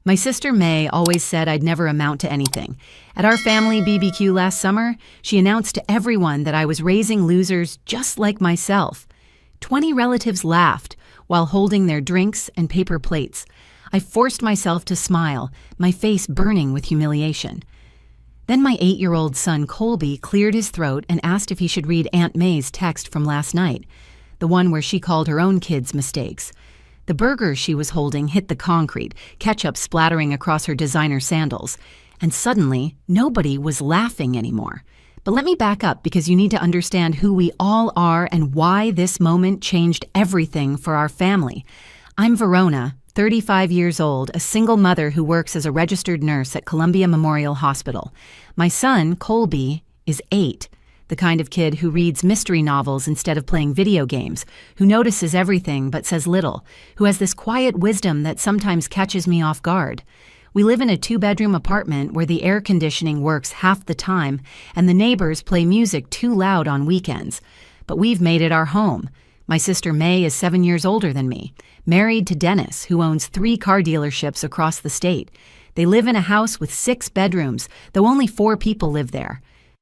My sister May always said I'd never amount to anything. At our family BBQ last summer, she announced to everyone that I was raising losers just like myself. 20 relatives laughed while holding their drinks and paper plates. I forced myself to smile, my face burning with humiliation. Then my 8-year-old son Colby cleared his throat and asked if he should read Aunt May's text from last night, the one where she called her own kids mistakes. The burger she was holding hit the concrete, ketchup splattering across her designer sandals, and suddenly nobody was laughing anymore. But let me back up because you need to understand who we all are and why this moment changed everything for our family. I'm Verona, 35 years old, a single mother who works as a registered nurse at Columbia Memorial Hospital. My son, Colby, is 8. The kind of kid who reads mystery novels instead of playing video games, who notices everything but says little, who has this quiet wisdom that sometimes catches me off guard. We live in a 2-bedroom apartment where the air conditioning works half the time and the neighbors play music too loud on weekends. But we've made it our home. My sister May is 7 years older than me, married to Dennis, who owns 3 car dealerships across the state. They live in a house with 6 bedrooms, though only 4 people live there.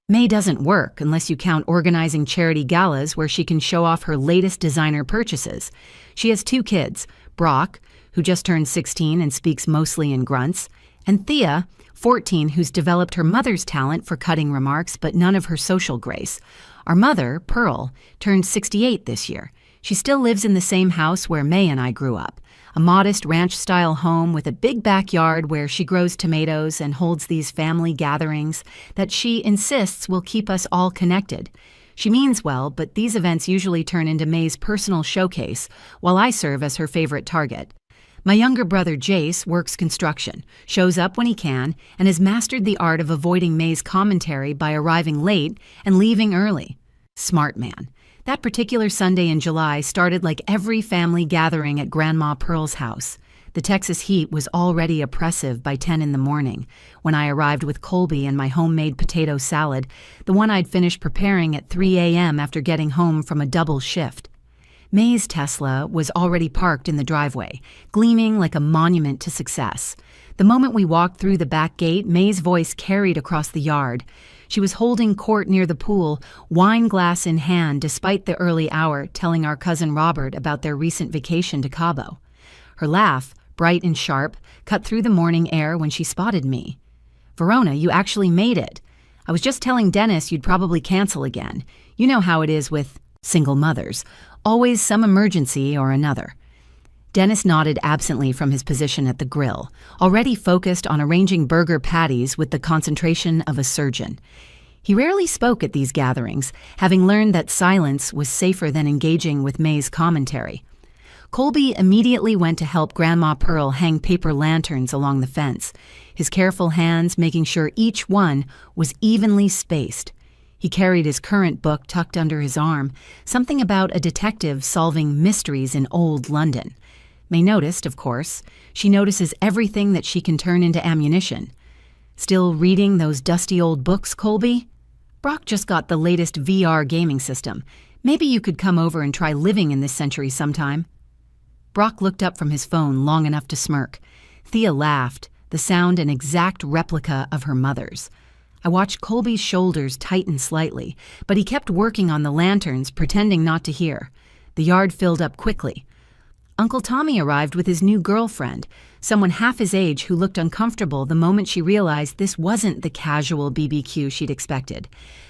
May doesn't work unless you count organizing charity galas where she can show off her latest designer purchases. She has 2 kids, Brock, who just turned 16 and speaks mostly in grunts, and Thea, 14, who's developed her mother's talent for cutting remarks but none of her social grace. Our mother, Pearl, turned 68 this year. She still lives in the same house where May and I grew up, a modest ranch-style home with a big backyard where she grows tomatoes and holds these family gatherings that she insists will keep us all connected. She means well, but these events usually turn into May's personal showcase, while I serve as her favorite target. My younger brother Jace works construction, shows up when he can, and has mastered the art of avoiding May's commentary by arriving late and leaving early. Smart man. That particular Sunday in July started like every family gathering at Grandma Pearl's house. The Texas heat was already oppressive by 10 in the morning when I arrived with Colby and my homemade potato salad, the one I'd finished preparing at 3 a.m. after getting home from a double shift. May's Tesla was already parked in the driveway, gleaming like a monument to success. The moment we walked through the back gate, May's voice carried across the yard. She was holding court near the pool, wine glass in hand despite the early hour, telling our cousin Robert about their recent vacation to Cabo. Her laugh, bright and sharp, cut through the morning air when she spotted me. "Verona, you actually made it. I was just telling Dennis you'd probably cancel again. You know how it is with single mothers. Always some emergency or another." Dennis nodded absently from his position at the grill, already focused on arranging burger patties with the concentration of a surgeon. He rarely spoke at these gatherings, having learned that silence was safer than engaging with May's commentary. Colby immediately went to help Grandma Pearl hang paper lanterns along the fence, his careful hands making sure each one was evenly spaced. He carried his current book tucked under his arm, something about a detective solving mysteries in old London. May noticed, of course. She notices everything that she can turn into ammunition. "Still reading those dusty old books, Colby? Brock just got the latest VR gaming system. Maybe you could come over and try living in this century sometime." Brock looked up from his phone long enough to smirk. Thea laughed, the sound an exact replica of her mother's. I watched Colby's shoulders tighten slightly, but he kept working on the lanterns, pretending not to hear. The yard filled up quickly. Uncle Tommy arrived with his new girlfriend, someone half his age who looked uncomfortable the moment she realized this wasn't the casual BBQ she'd expected.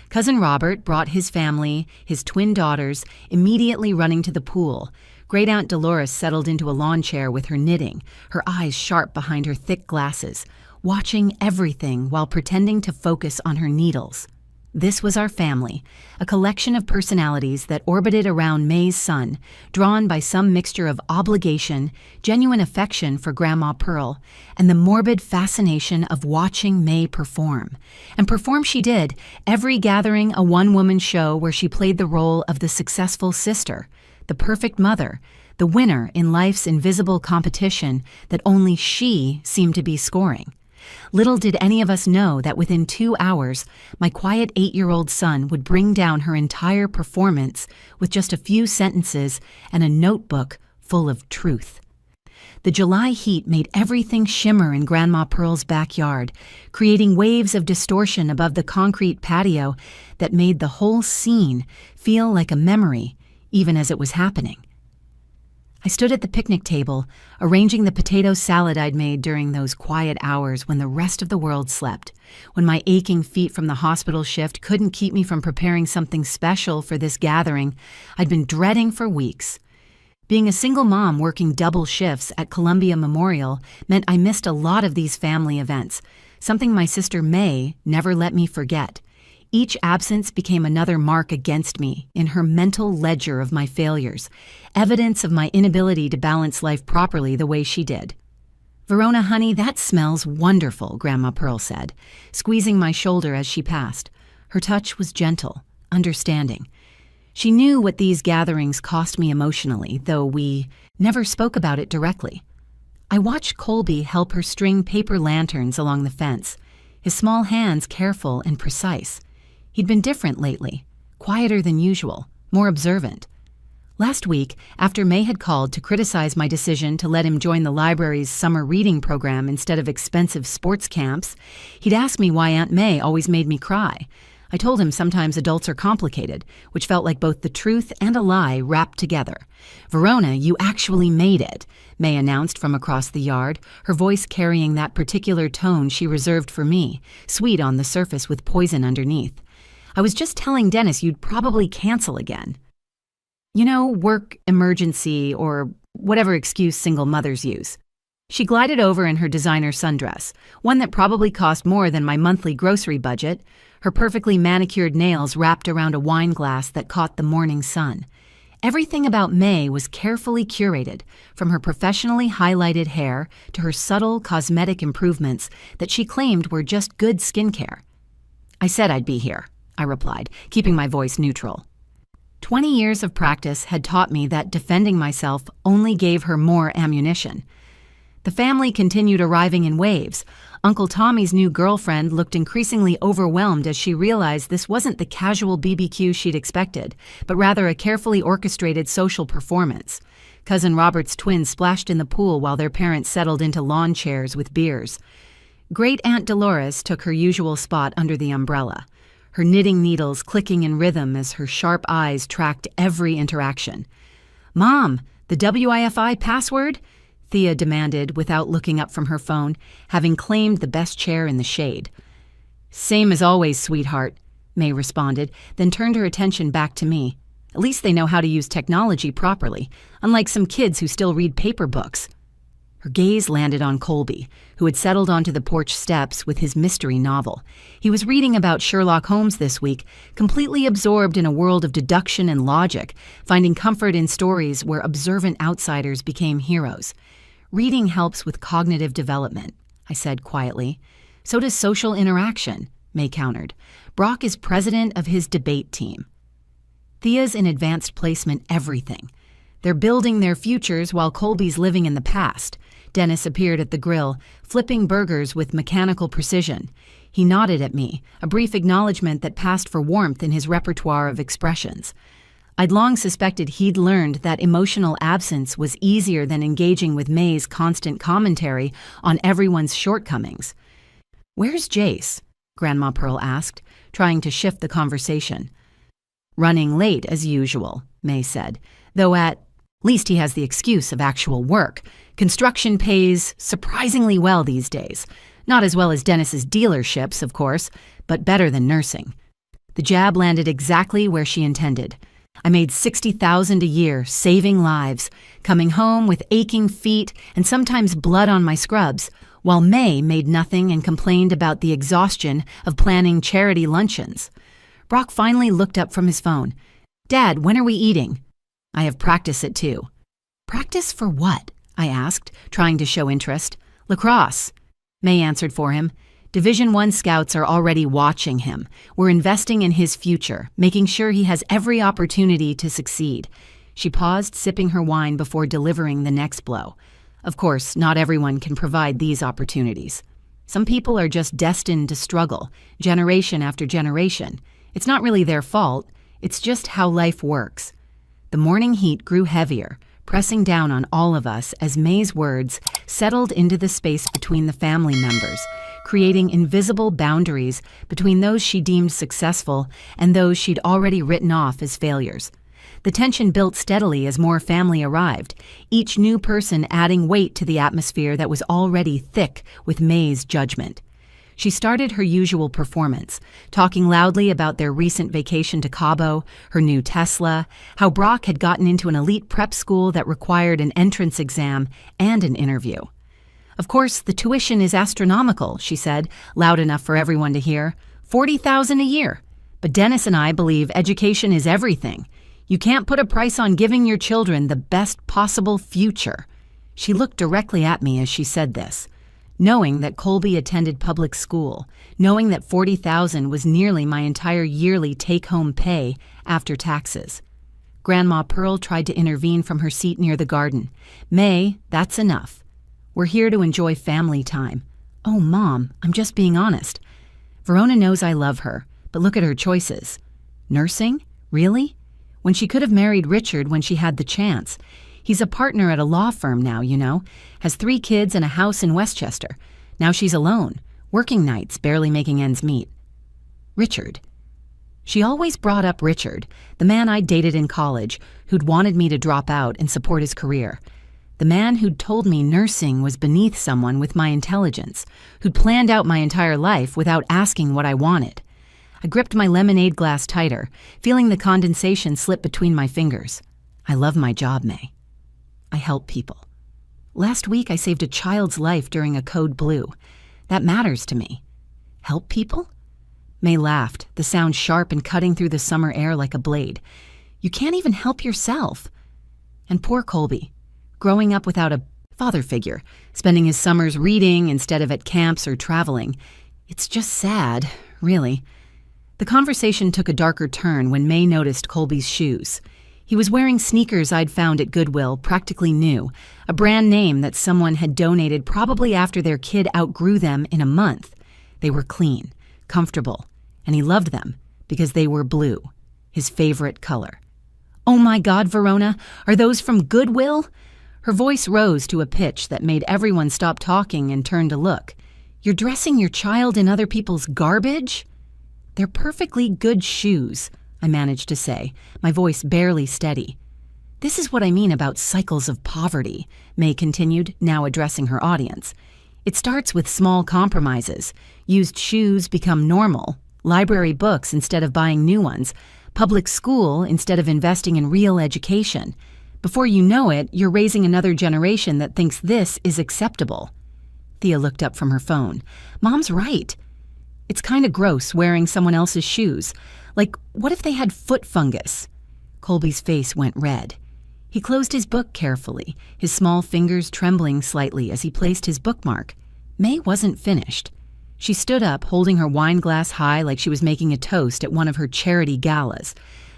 Cousin Robert brought his family, his twin daughters, immediately running to the pool. Great Aunt Dolores settled into a lawn chair with her knitting, her eyes sharp behind her thick glasses, watching everything while pretending to focus on her needles. This was our family, a collection of personalities that orbited around May's son, drawn by some mixture of obligation, genuine affection for Grandma Pearl, and the morbid fascination of watching May perform. And perform she did, every gathering a one-woman show where she played the role of the successful sister, the perfect mother, the winner in life's invisible competition that only she seemed to be scoring. Little did any of us know that within 2 hours, my quiet 8-year-old son would bring down her entire performance with just a few sentences and a notebook full of truth. The July heat made everything shimmer in Grandma Pearl's backyard, creating waves of distortion above the concrete patio that made the whole scene feel like a memory, even as it was happening. I stood at the picnic table, arranging the potato salad I'd made during those quiet hours when the rest of the world slept, when my aching feet from the hospital shift couldn't keep me from preparing something special for this gathering I'd been dreading for weeks. Being a single mom working double shifts at Columbia Memorial meant I missed a lot of these family events, something my sister May never let me forget. Each absence became another mark against me in her mental ledger of my failures, evidence of my inability to balance life properly the way she did. "Verona, honey, that smells wonderful," Grandma Pearl said, squeezing my shoulder as she passed. Her touch was gentle, understanding. She knew what these gatherings cost me emotionally, though we never spoke about it directly. I watched Colby help her string paper lanterns along the fence, his small hands careful and precise. He'd been different lately, quieter than usual, more observant. Last week, after May had called to criticize my decision to let him join the library's summer reading program instead of expensive sports camps, he'd asked me why Aunt May always made me cry. I told him sometimes adults are complicated, which felt like both the truth and a lie wrapped together. "Verona, you actually made it," May announced from across the yard, her voice carrying that particular tone she reserved for me, sweet on the surface with poison underneath. "I was just telling Dennis you'd probably cancel again. You know, work, emergency, or whatever excuse single mothers use." She glided over in her designer sundress, one that probably cost more than my monthly grocery budget, her perfectly manicured nails wrapped around a wine glass that caught the morning sun. Everything about May was carefully curated, from her professionally highlighted hair to her subtle cosmetic improvements that she claimed were just good skincare. "I said I'd be here," I replied, keeping my voice neutral. 20 years of practice had taught me that defending myself only gave her more ammunition. The family continued arriving in waves. Uncle Tommy's new girlfriend looked increasingly overwhelmed as she realized this wasn't the casual BBQ she'd expected, but rather a carefully orchestrated social performance. Cousin Robert's twins splashed in the pool while their parents settled into lawn chairs with beers. Great Aunt Dolores took her usual spot under the umbrella, her knitting needles clicking in rhythm as her sharp eyes tracked every interaction. "Mom, the WIFI password?" Thea demanded without looking up from her phone, having claimed the best chair in the shade. "Same as always, sweetheart," May responded, then turned her attention back to me. "At least they know how to use technology properly, unlike some kids who still read paper books." Her gaze landed on Colby, who had settled onto the porch steps with his mystery novel. He was reading about Sherlock Holmes this week, completely absorbed in a world of deduction and logic, finding comfort in stories where observant outsiders became heroes. "Reading helps with cognitive development," I said quietly. "So does social interaction," May countered. "Brock is president of his debate team." Thea's in advanced placement everything. They're building their futures while Colby's living in the past. Dennis appeared at the grill, flipping burgers with mechanical precision. He nodded at me, a brief acknowledgement that passed for warmth in his repertoire of expressions. I'd long suspected he'd learned that emotional absence was easier than engaging with May's constant commentary on everyone's shortcomings. "Where's Jace?" Grandma Pearl asked, trying to shift the conversation. "Running late as usual," May said, "though at least he has the excuse of actual work. Construction pays surprisingly well these days. Not as well as Dennis's dealerships, of course, but better than nursing." The jab landed exactly where she intended. I made $60,000 a year, saving lives, coming home with aching feet and sometimes blood on my scrubs, while May made nothing and complained about the exhaustion of planning charity luncheons. Brock finally looked up from his phone. "Dad, when are we eating?" "I have practice at 2. "Practice for what?" I asked, trying to show interest. "Lacrosse," May answered for him. Division I scouts are already watching him. We're investing in his future, making sure he has every opportunity to succeed. She paused, sipping her wine before delivering the next blow. Of course, not everyone can provide these opportunities. Some people are just destined to struggle, generation after generation. It's not really their fault, it's just how life works. The morning heat grew heavier, pressing down on all of us as May's words settled into the space between the family members, creating invisible boundaries between those she deemed successful and those she'd already written off as failures. The tension built steadily as more family arrived, each new person adding weight to the atmosphere that was already thick with May's judgment. She started her usual performance, talking loudly about their recent vacation to Cabo, her new Tesla, how Brock had gotten into an elite prep school that required an entrance exam and an interview. Of course, the tuition is astronomical, she said, loud enough for everyone to hear. $40,000 a year. But Dennis and I believe education is everything. You can't put a price on giving your children the best possible future. She looked directly at me as she said this. Knowing that Colby attended public school, knowing that $40,000 was nearly my entire yearly take-home pay after taxes. Grandma Pearl tried to intervene from her seat near the garden. May, that's enough. We're here to enjoy family time. Oh, Mom, I'm just being honest. Verona knows I love her, but look at her choices. Nursing? Really? When she could have married Richard when she had the chance. He's a partner at a law firm now, you know, has 3 kids and a house in Westchester. Now she's alone, working nights, barely making ends meet. Richard. She always brought up Richard, the man I dated in college, who'd wanted me to drop out and support his career. The man who'd told me nursing was beneath someone with my intelligence, who'd planned out my entire life without asking what I wanted. I gripped my lemonade glass tighter, feeling the condensation slip between my fingers. I love my job, May. I help people. Last week I saved a child's life during a code blue. That matters to me. Help people? May laughed, the sound sharp and cutting through the summer air like a blade. You can't even help yourself. And poor Colby, growing up without a father figure, spending his summers reading instead of at camps or traveling. It's just sad, really. The conversation took a darker turn when May noticed Colby's shoes. He was wearing sneakers I'd found at Goodwill, practically new, a brand name that someone had donated probably after their kid outgrew them in a month. They were clean, comfortable, and he loved them because they were blue, his favorite color. Oh my God, Verona, are those from Goodwill? Her voice rose to a pitch that made everyone stop talking and turn to look. You're dressing your child in other people's garbage? They're perfectly good shoes, I managed to say, my voice barely steady. This is what I mean about cycles of poverty, May continued, now addressing her audience. It starts with small compromises. Used shoes become normal, library books instead of buying new ones, public school instead of investing in real education. Before you know it, you're raising another generation that thinks this is acceptable. Thea looked up from her phone. Mom's right. It's kind of gross wearing someone else's shoes. Like, what if they had foot fungus? Colby's face went red. He closed his book carefully, his small fingers trembling slightly as he placed his bookmark. May wasn't finished. She stood up, holding her wine glass high like she was making a toast at one of her charity galas.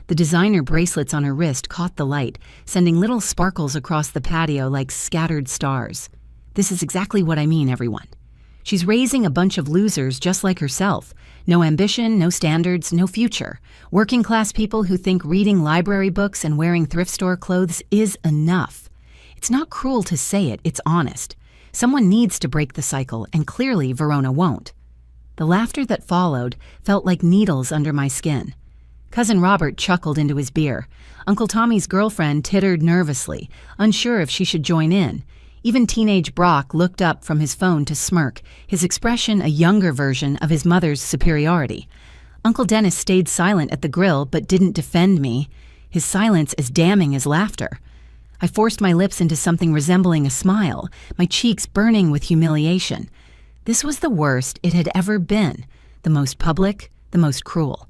The designer bracelets on her wrist caught the light, sending little sparkles across the patio like scattered stars. This is exactly what I mean, everyone. She's raising a bunch of losers just like herself. No ambition, no standards, no future. Working-class people who think reading library books and wearing thrift store clothes is enough. It's not cruel to say it, it's honest. Someone needs to break the cycle, and clearly Verona won't. The laughter that followed felt like needles under my skin. Cousin Robert chuckled into his beer. Uncle Tommy's girlfriend tittered nervously, unsure if she should join in. Even teenage Brock looked up from his phone to smirk, his expression a younger version of his mother's superiority. Uncle Dennis stayed silent at the grill but didn't defend me, his silence as damning as laughter. I forced my lips into something resembling a smile, my cheeks burning with humiliation. This was the worst it had ever been, the most public, the most cruel.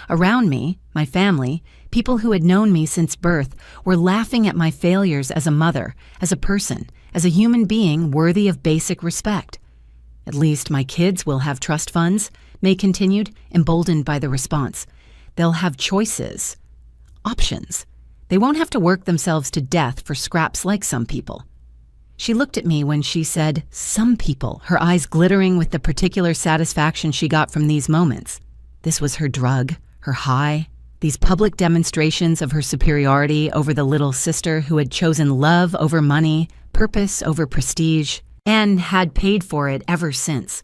Around me, my family, people who had known me since birth, were laughing at my failures as a mother, as a person, as a human being worthy of basic respect. At least my kids will have trust funds, May continued, emboldened by the response. They'll have choices, options. They won't have to work themselves to death for scraps like some people. She looked at me when she said, some people, her eyes glittering with the particular satisfaction she got from these moments. This was her drug, her high, These public demonstrations of her superiority over the little sister who had chosen love over money, purpose over prestige, and had paid for it ever since.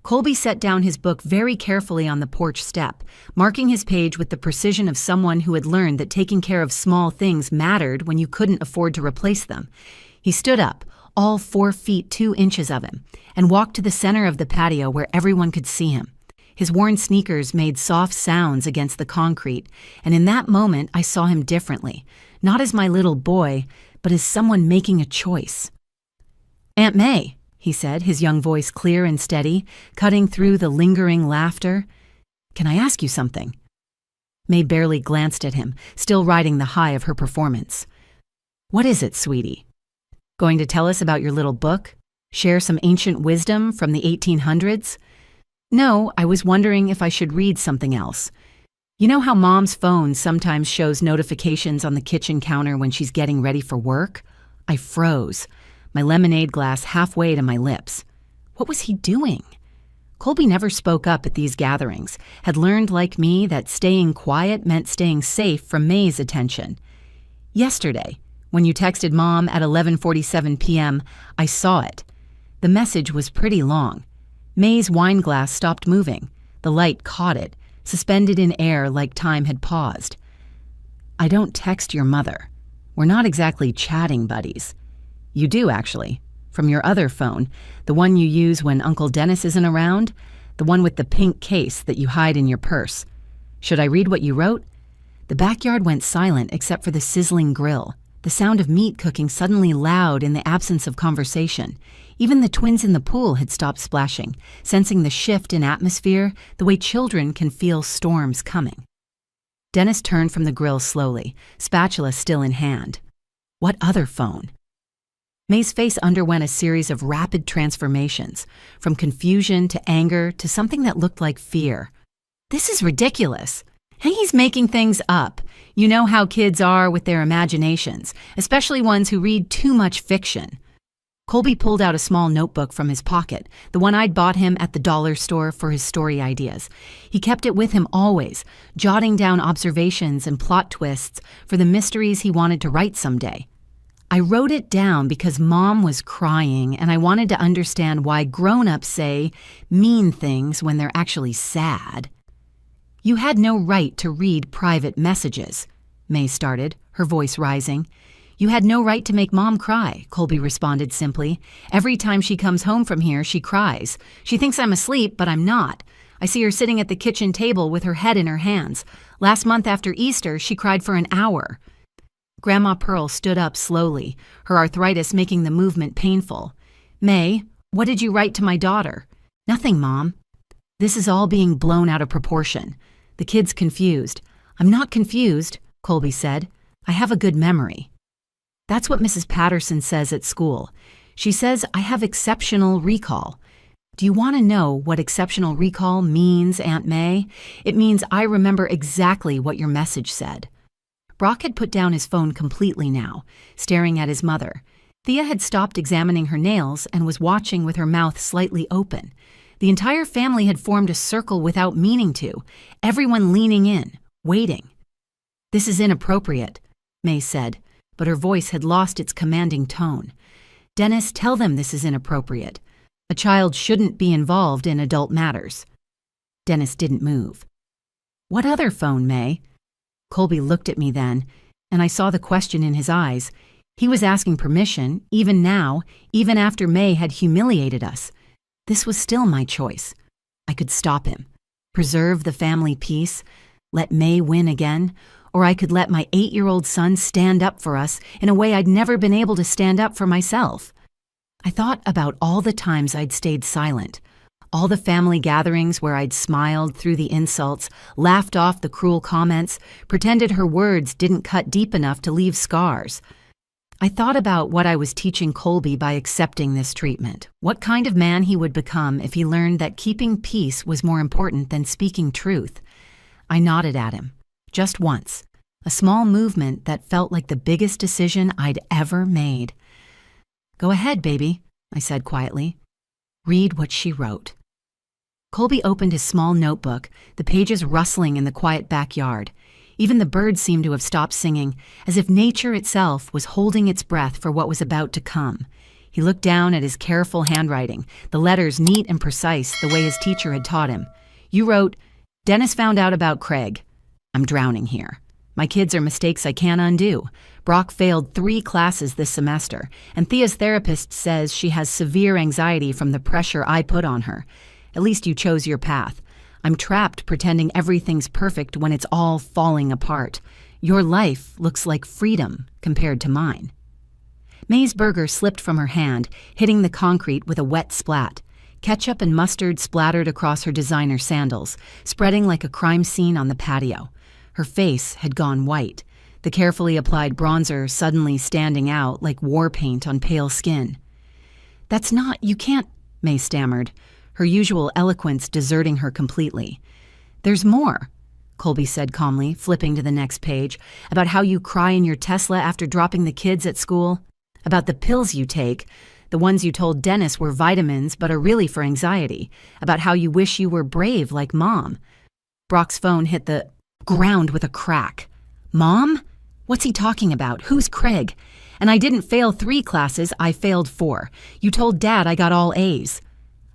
Colby set down his book very carefully on the porch step, marking his page with the precision of someone who had learned that taking care of small things mattered when you couldn't afford to replace them. He stood up, all 4 feet 2 inches of him, and walked to the center of the patio where everyone could see him. His worn sneakers made soft sounds against the concrete, and in that moment I saw him differently, not as my little boy, but as someone making a choice. "Aunt May," he said, his young voice clear and steady, cutting through the lingering laughter. "Can I ask you something?" May barely glanced at him, still riding the high of her performance. "What is it, sweetie? Going to tell us about your little book? Share some ancient wisdom from the 1800s? "No, I was wondering if I should read something else. You know how Mom's phone sometimes shows notifications on the kitchen counter when she's getting ready for work?" I froze, my lemonade glass halfway to my lips. What was he doing? Colby never spoke up at these gatherings, had learned like me that staying quiet meant staying safe from May's attention. "Yesterday, when you texted Mom at 11:47 p.m., I saw it. The message was pretty long. May's wine glass stopped moving. The light caught it, suspended in air like time had paused. I don't text your mother. We're not exactly chatting buddies. You do, actually. From your other phone, the one you use when Uncle Dennis isn't around, the one with the pink case that you hide in your purse. Should I read what you wrote?" The backyard went silent except for the sizzling grill, the sound of meat cooking suddenly loud in the absence of conversation. Even the twins in the pool had stopped splashing, sensing the shift in atmosphere the way children can feel storms coming. Dennis turned from the grill slowly, spatula still in hand. What other phone? May's face underwent a series of rapid transformations, from confusion to anger to something that looked like fear. "This is ridiculous. He's making things up. You know how kids are with their imaginations, especially ones who read too much fiction." Colby pulled out a small notebook from his pocket, the one I'd bought him at the dollar store for his story ideas. He kept it with him always, jotting down observations and plot twists for the mysteries he wanted to write someday. I wrote it down because Mom was crying and I wanted to understand why grown-ups say mean things when they're actually sad. "You had no right to read private messages," May started, her voice rising. "You had no right to make Mom cry," Colby responded simply. "Every time she comes home from here, she cries. She thinks I'm asleep, but I'm not. I see her sitting at the kitchen table with her head in her hands. Last month after Easter, she cried for an hour." Grandma Pearl stood up slowly, her arthritis making the movement painful. "May, what did you write to my daughter?" "Nothing, Mom." "This is all being blown out of proportion." The kid's confused. "I'm not confused," Colby said. "I have a good memory." That's what Mrs. Patterson says at school. She says I have exceptional recall. Do you want to know what exceptional recall means, Aunt May? It means I remember exactly what your message said. Brock had put down his phone completely now, staring at his mother. Thea had stopped examining her nails and was watching with her mouth slightly open. The entire family had formed a circle without meaning to, everyone leaning in, waiting. "This is inappropriate," May said, but her voice had lost its commanding tone. "Dennis, tell them this is inappropriate. A child shouldn't be involved in adult matters." Dennis didn't move. "What other phone, May?" Colby looked at me then, and I saw the question in his eyes. He was asking permission, even now, even after May had humiliated us. This was still my choice. I could stop him, preserve the family peace, let May win again, or I could let my 8-year-old son stand up for us in a way I'd never been able to stand up for myself. I thought about all the times I'd stayed silent, all the family gatherings where I'd smiled through the insults, laughed off the cruel comments, pretended her words didn't cut deep enough to leave scars. I thought about what I was teaching Colby by accepting this treatment, what kind of man he would become if he learned that keeping peace was more important than speaking truth. I nodded at him, just once, a small movement that felt like the biggest decision I'd ever made. "Go ahead, baby," I said quietly. "Read what she wrote." Colby opened his small notebook, the pages rustling in the quiet backyard. Even the birds seemed to have stopped singing, as if nature itself was holding its breath for what was about to come. He looked down at his careful handwriting, the letters neat and precise the way his teacher had taught him. You wrote, "Dennis found out about Craig. I'm drowning here. My kids are mistakes I can't undo. Brock failed 3 classes this semester, and Thea's therapist says she has severe anxiety from the pressure I put on her. At least you chose your path. I'm trapped pretending everything's perfect when it's all falling apart. Your life looks like freedom compared to mine." May's burger slipped from her hand, hitting the concrete with a wet splat. Ketchup and mustard splattered across her designer sandals, spreading like a crime scene on the patio. Her face had gone white, the carefully applied bronzer suddenly standing out like war paint on pale skin. You can't," May stammered, her usual eloquence deserting her completely. "There's more," Colby said calmly, flipping to the next page, "about how you cry in your Tesla after dropping the kids at school, about the pills you take, the ones you told Dennis were vitamins but are really for anxiety, about how you wish you were brave like Mom." Brock's phone hit the ground with a crack. "Mom? What's he talking about? Who's Craig? And I didn't fail 3 classes, I failed 4. You told Dad I got all A's."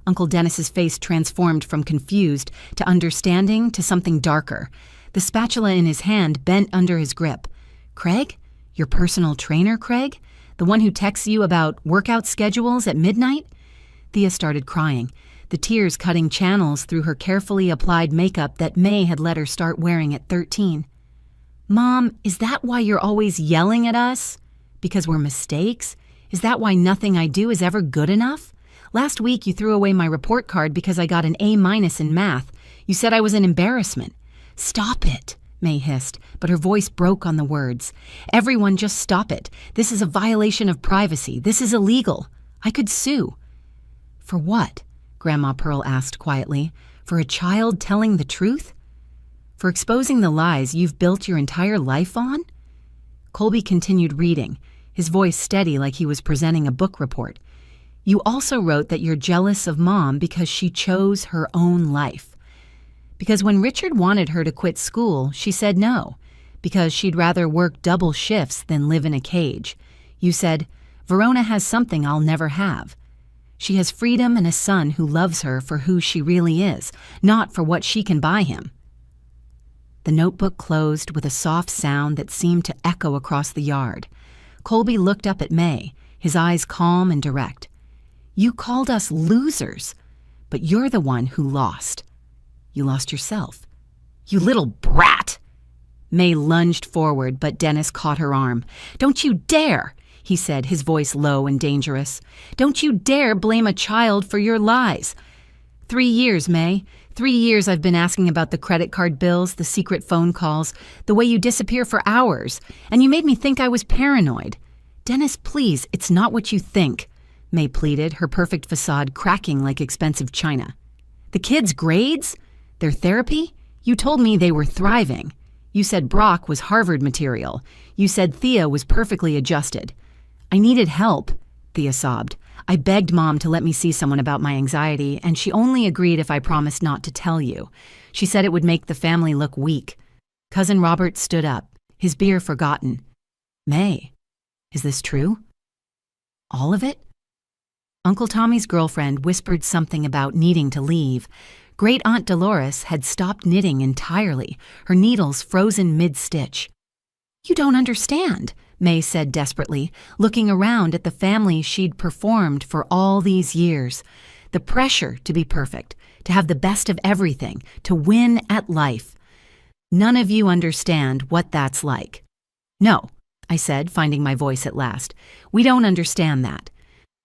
Uncle Dennis's face transformed from confused to understanding to something darker. The spatula in his hand bent under his grip. "Craig? Your personal trainer, Craig? The one who texts you about workout schedules at midnight?" Thea started crying, the tears cutting channels through her carefully applied makeup that May had let her start wearing at 13. "Mom, is that why you're always yelling at us? Because we're mistakes? Is that why nothing I do is ever good enough? Last week you threw away my report card because I got an A- in math. You said I was an embarrassment." "Stop it," May hissed, but her voice broke on the words. "Everyone just stop it. This is a violation of privacy. This is illegal. I could sue." "For what?" Grandma Pearl asked quietly. "For a child telling the truth? For exposing the lies you've built your entire life on?" Colby continued reading, his voice steady like he was presenting a book report. "You also wrote that you're jealous of Mom because she chose her own life. Because when Richard wanted her to quit school, she said no, because she'd rather work double shifts than live in a cage. You said, Verona has something I'll never have. She has freedom and a son who loves her for who she really is, not for what she can buy him." The notebook closed with a soft sound that seemed to echo across the yard. Colby looked up at May, his eyes calm and direct. "You called us losers, but you're the one who lost. You lost yourself. You little brat!" May lunged forward, but Dennis caught her arm. "Don't you dare!" he said, his voice low and dangerous. "Don't you dare blame a child for your lies. 3 years, May. 3 years I've been asking about the credit card bills, the secret phone calls, the way you disappear for hours, and you made me think I was paranoid. Dennis, please, it's not what you think," May pleaded, her perfect facade cracking like expensive china. "The kids' grades? Their therapy? You told me they were thriving. You said Brock was Harvard material. You said Thea was perfectly adjusted. I needed help," Thea sobbed. "I begged Mom to let me see someone about my anxiety, and she only agreed if I promised not to tell you. She said it would make the family look weak." Cousin Robert stood up, his beer forgotten. "May, is this true? All of it?" Uncle Tommy's girlfriend whispered something about needing to leave. Great Aunt Dolores had stopped knitting entirely, her needles frozen mid-stitch. "You don't understand," May said desperately, looking around at the family she'd performed for all these years. The pressure to be perfect, to have the best of everything, to win at life. "None of you understand what that's like." "No," I said, finding my voice at last. "We don't understand that.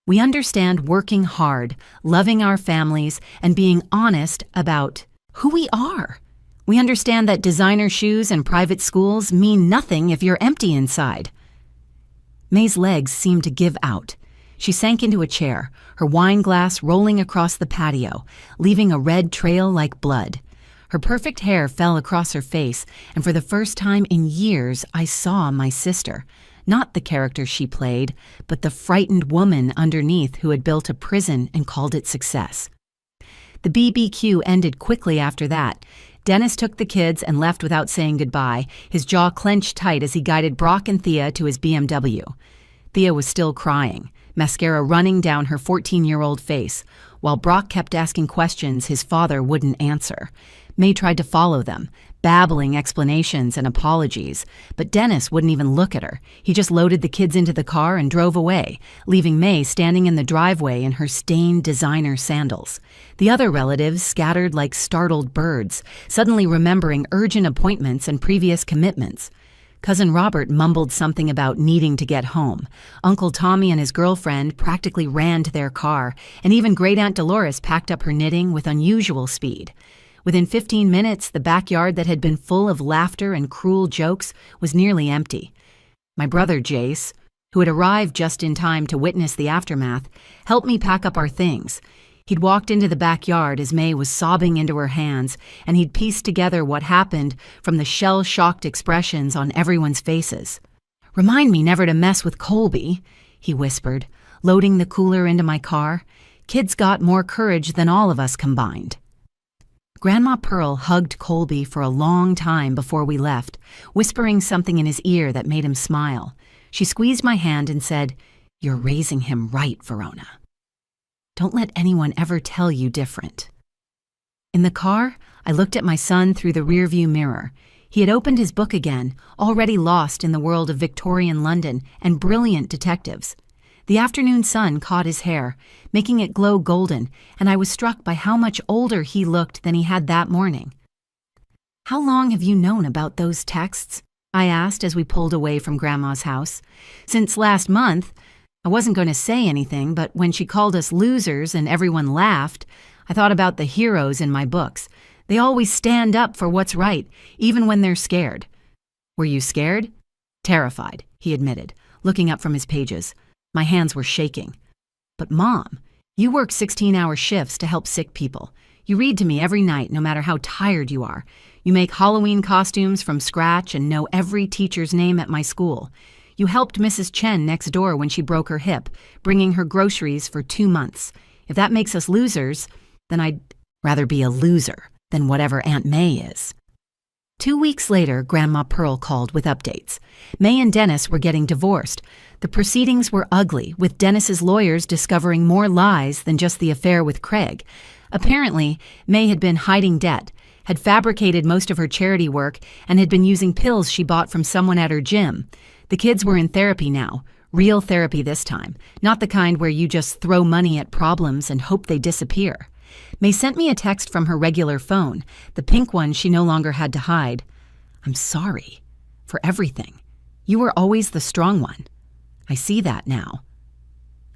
We understand working hard, loving our families, and being honest about who we are. We understand that designer shoes and private schools mean nothing if you're empty inside." May's legs seemed to give out. She sank into a chair, her wine glass rolling across the patio, leaving a red trail like blood. Her perfect hair fell across her face, and for the first time in years I saw my sister. Not the character she played, but the frightened woman underneath who had built a prison and called it success. The BBQ ended quickly after that. Dennis took the kids and left without saying goodbye, his jaw clenched tight as he guided Brock and Thea to his BMW. Thea was still crying, mascara running down her 14-year-old face. While Brock kept asking questions his father wouldn't answer. May tried to follow them, babbling explanations and apologies, but Dennis wouldn't even look at her. He just loaded the kids into the car and drove away, leaving May standing in the driveway in her stained designer sandals. The other relatives scattered like startled birds, suddenly remembering urgent appointments and previous commitments. Cousin Robert mumbled something about needing to get home. Uncle Tommy and his girlfriend practically ran to their car, and even Great Aunt Dolores packed up her knitting with unusual speed. Within 15 minutes, the backyard that had been full of laughter and cruel jokes was nearly empty. My brother Jace, who had arrived just in time to witness the aftermath, helped me pack up our things. He'd walked into the backyard as May was sobbing into her hands, and he'd pieced together what happened from the shell-shocked expressions on everyone's faces. "Remind me never to mess with Colby," he whispered, loading the cooler into my car. "Kid's got more courage than all of us combined." Grandma Pearl hugged Colby for a long time before we left, whispering something in his ear that made him smile. She squeezed my hand and said, "You're raising him right, Verona. Don't let anyone ever tell you different." In the car, I looked at my son through the rearview mirror. He had opened his book again, already lost in the world of Victorian London and brilliant detectives. The afternoon sun caught his hair, making it glow golden, and I was struck by how much older he looked than he had that morning. "How long have you known about those texts?" I asked as we pulled away from Grandma's house. "Since last month." I wasn't going to say anything, but when she called us losers and everyone laughed, I thought about the heroes in my books. They always stand up for what's right, even when they're scared. "Were you scared?" "Terrified," he admitted, looking up from his pages. My hands were shaking. "But Mom, you work 16-hour shifts to help sick people. You read to me every night, no matter how tired you are. You make Halloween costumes from scratch and know every teacher's name at my school. You helped Mrs. Chen next door when she broke her hip, bringing her groceries for 2 months. If that makes us losers, then I'd rather be a loser than whatever Aunt May is." 2 weeks later, Grandma Pearl called with updates. May and Dennis were getting divorced. The proceedings were ugly, with Dennis's lawyers discovering more lies than just the affair with Craig. Apparently, May had been hiding debt, had fabricated most of her charity work, and had been using pills she bought from someone at her gym. The kids were in therapy now, real therapy this time, not the kind where you just throw money at problems and hope they disappear. May sent me a text from her regular phone, the pink one she no longer had to hide. "I'm sorry for everything. You were always the strong one. I see that now."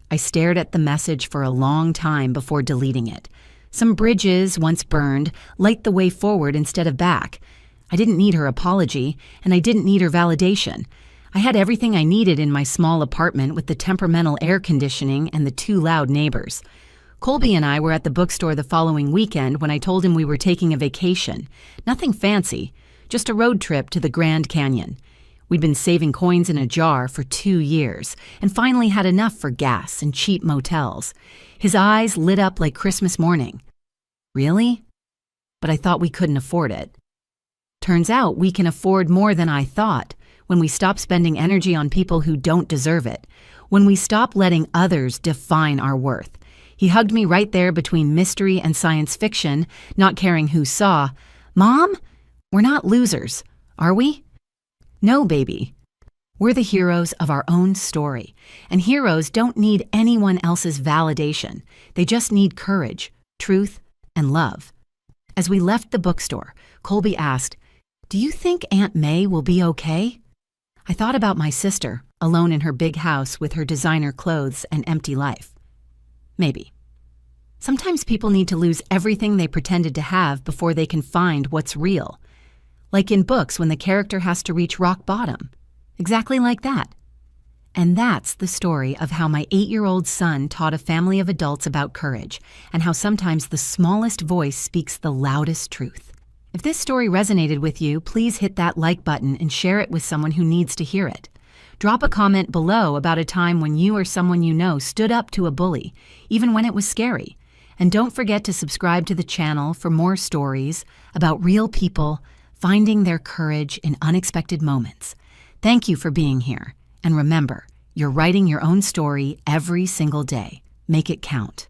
I stared at the message for a long time before deleting it. Some bridges, once burned, light the way forward instead of back. I didn't need her apology, and I didn't need her validation. I had everything I needed in my small apartment with the temperamental air conditioning and the 2 loud neighbors. Colby and I were at the bookstore the following weekend when I told him we were taking a vacation. Nothing fancy, just a road trip to the Grand Canyon. We'd been saving coins in a jar for 2 years and finally had enough for gas and cheap motels. His eyes lit up like Christmas morning. "Really? But I thought we couldn't afford it." Turns out we can afford more than I thought when we stop spending energy on people who don't deserve it, when we stop letting others define our worth. He hugged me right there between mystery and science fiction, not caring who saw. "Mom, we're not losers, are we?" "No, baby. We're the heroes of our own story, and heroes don't need anyone else's validation. They just need courage, truth, and love." As we left the bookstore, Colby asked, "Do you think Aunt May will be okay?" I thought about my sister, alone in her big house with her designer clothes and empty life. Maybe. Sometimes people need to lose everything they pretended to have before they can find what's real. Like in books when the character has to reach rock bottom. Exactly like that. And that's the story of how my 8-year-old son taught a family of adults about courage, and how sometimes the smallest voice speaks the loudest truth. If this story resonated with you, please hit that like button and share it with someone who needs to hear it. Drop a comment below about a time when you or someone you know stood up to a bully, even when it was scary. And don't forget to subscribe to the channel for more stories about real people finding their courage in unexpected moments. Thank you for being here. And remember, you're writing your own story every single day. Make it count.